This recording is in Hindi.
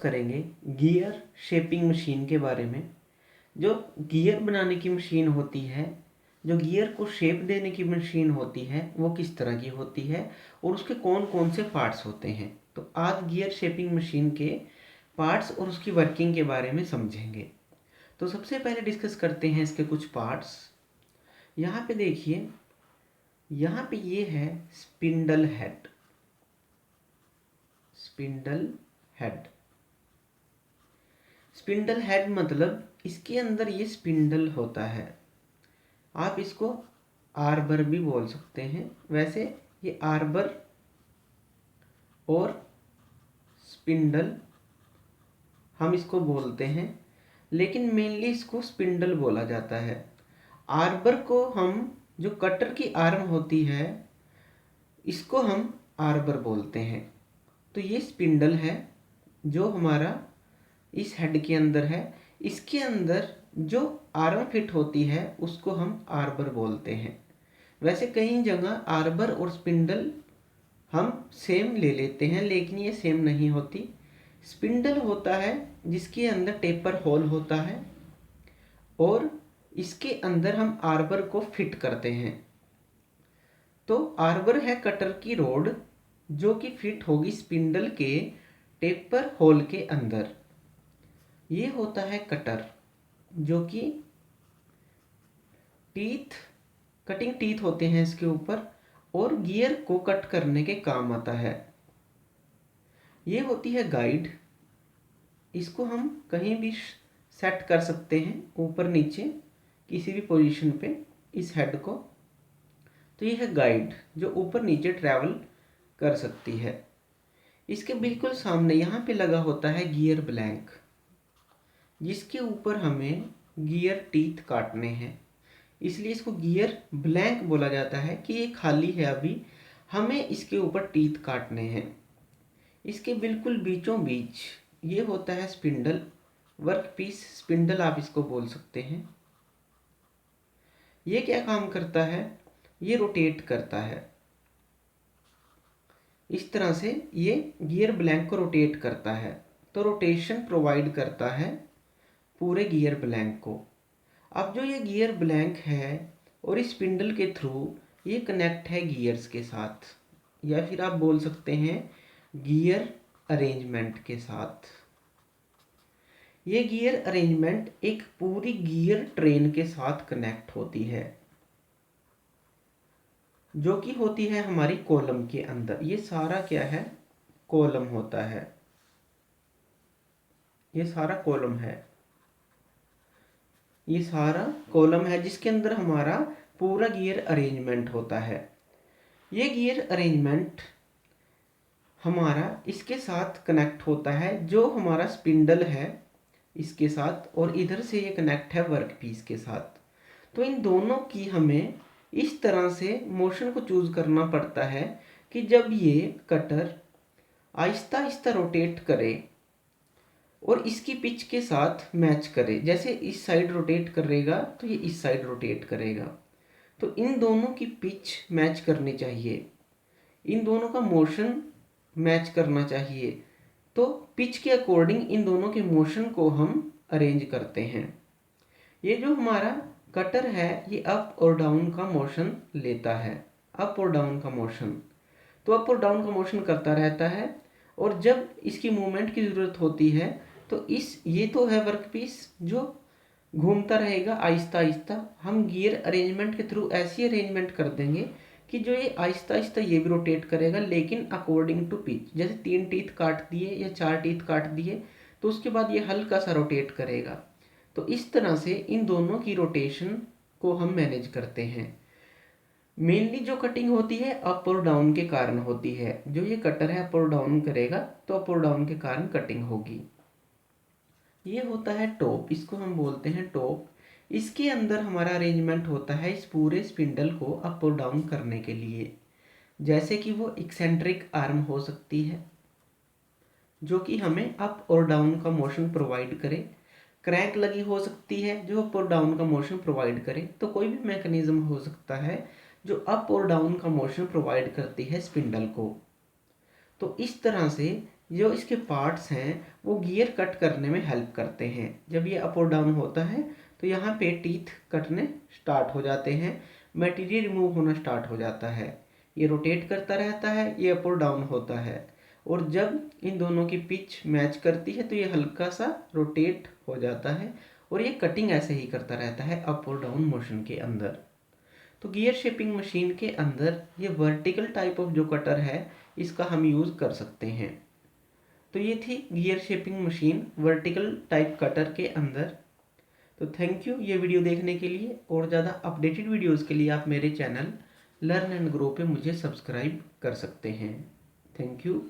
करेंगे गियर शेपिंग मशीन के बारे में। जो गियर बनाने की मशीन होती है, जो गियर को शेप देने की मशीन होती है, वो किस तरह की होती है और उसके कौन कौन से पार्ट्स होते हैं। तो आज गियर शेपिंग मशीन के पार्ट्स और उसकी वर्किंग के बारे में समझेंगे। तो सबसे पहले डिस्कस करते हैं इसके कुछ पार्ट्स। यहाँ पे देखिए, यहाँ पे ये है spindle head. Spindle head, spindle head मतलब इसके अंदर ये स्पिंडल होता है। आप इसको आर्बर भी बोल सकते हैं। वैसे ये आर्बर और स्पिंडल हम इसको बोलते हैं, लेकिन मेनली इसको स्पिंडल बोला जाता है। आर्बर को हम, जो कटर की आर्म होती है, इसको हम आर्बर बोलते हैं। तो ये स्पिंडल है जो हमारा इस हेड के अंदर है। इसके अंदर जो आर्म फिट होती है उसको हम आर्बर बोलते हैं। वैसे कई जगह आर्बर और स्पिंडल हम सेम ले लेते हैं, लेकिन ये सेम नहीं होती। स्पिंडल होता है जिसके अंदर टेपर होल होता है और इसके अंदर हम आर्बर को फिट करते हैं। तो आर्बर है कटर की रोड जो कि फिट होगी स्पिंडल के टेपर होल के अंदर। ये होता है कटर, जो कि टीथ, कटिंग टीथ होते हैं इसके ऊपर और गियर को कट करने के काम आता है। ये होती है गाइड, इसको हम कहीं भी सेट कर सकते हैं, ऊपर नीचे किसी भी पोजीशन पे इस हेड को। तो ये है गाइड जो ऊपर नीचे ट्रैवल कर सकती है। इसके बिल्कुल सामने यहाँ पे लगा होता है गियर ब्लैंक, जिसके ऊपर हमें गियर टीथ काटने हैं। इसलिए इसको गियर ब्लैंक बोला जाता है कि ये खाली है, अभी हमें इसके ऊपर टीथ काटने हैं। इसके बिल्कुल बीचों बीच ये होता है स्पिंडल, वर्क पीस स्पिंडल आप इसको बोल सकते हैं। ये क्या काम करता है, ये रोटेट करता है। इस तरह से ये गियर ब्लैंक को रोटेट करता है, तो रोटेशन प्रोवाइड करता है पूरे गियर ब्लैंक को। अब जो ये गियर ब्लैंक है और इस स्पिंडल के थ्रू ये कनेक्ट है गियर्स के साथ, या फिर आप बोल सकते हैं गियर अरेंजमेंट के साथ। ये गियर अरेंजमेंट एक पूरी गियर ट्रेन के साथ कनेक्ट होती है, जो कि होती है हमारी कॉलम के अंदर। ये सारा क्या है, कॉलम होता है। ये सारा कॉलम है, ये सारा कॉलम है जिसके अंदर हमारा पूरा गियर अरेंजमेंट होता है। ये गियर अरेंजमेंट हमारा इसके साथ कनेक्ट होता है, जो हमारा स्पिंडल है इसके साथ, और इधर से ये कनेक्ट है वर्क पीस के साथ। तो इन दोनों की हमें इस तरह से मोशन को चूज करना पड़ता है कि जब ये कटर आहिस्ता आहिस्ता रोटेट करे और इसकी पिच के साथ मैच करे। जैसे इस साइड रोटेट करेगा तो ये इस साइड रोटेट करेगा, तो इन दोनों की पिच मैच करनी चाहिए, इन दोनों का मोशन मैच करना चाहिए। तो पिच के अकॉर्डिंग इन दोनों के मोशन को हम अरेंज करते हैं। ये जो हमारा कटर है ये अप और डाउन का मोशन लेता है, अप और डाउन का मोशन। तो अप और डाउन का मोशन करता रहता है, और जब इसकी मूवमेंट की ज़रूरत होती है तो ये तो है वर्क पीस जो घूमता रहेगा आहिस्ता आहिस्ता। हम गियर अरेंजमेंट के थ्रू ऐसी अरेंजमेंट कर देंगे कि जो ये आहिस्ता आहिस्ता ये भी रोटेट करेगा, लेकिन अकॉर्डिंग टू पिच। जैसे 3 टीथ काट दिए या 4 टीथ काट दिए तो उसके बाद ये हल्का सा रोटेट करेगा। तो इस तरह से इन दोनों की रोटेशन को हम मैनेज करते हैं। मेनली जो कटिंग होती है अप और डाउन के कारण होती है। जो ये कटर है अप और डाउन करेगा तो अप और डाउन के कारण कटिंग होगी। ये होता है टॉप, इसको हम बोलते हैं टॉप। इसके अंदर हमारा अरेंजमेंट होता है इस पूरे स्पिंडल को अप और डाउन करने के लिए। जैसे कि वो एक्सेंट्रिक आर्म हो सकती है जो कि हमें अप और डाउन का मोशन प्रोवाइड करे। क्रैंक लगी हो सकती है जो अप और डाउन का मोशन प्रोवाइड करे। तो कोई भी मैकेनिज्म हो सकता है जो अप और डाउन का मोशन प्रोवाइड करती है स्पिंडल को। तो इस तरह से जो इसके पार्ट्स हैं वो गियर कट करने में हेल्प करते हैं। जब ये अप और डाउन होता है तो यहाँ पे टीथ कटने स्टार्ट हो जाते हैं, मटेरियल रिमूव होना स्टार्ट हो जाता है। ये रोटेट करता रहता है, ये अप और डाउन होता है, और जब इन दोनों की पिच मैच करती है तो ये हल्का सा रोटेट हो जाता है, और ये कटिंग ऐसे ही करता रहता है अप और डाउन मोशन के अंदर। तो गियर शेपिंग मशीन के अंदर ये वर्टिकल टाइप ऑफ जो कटर है इसका हम यूज़ कर सकते हैं। तो ये थी gear shaping machine vertical type cutter के अंदर। तो थैंक यू ये वीडियो देखने के लिए, और ज़्यादा अपडेटेड वीडियोस के लिए आप मेरे चैनल लर्न एंड ग्रो पे मुझे सब्सक्राइब कर सकते हैं। Thank you.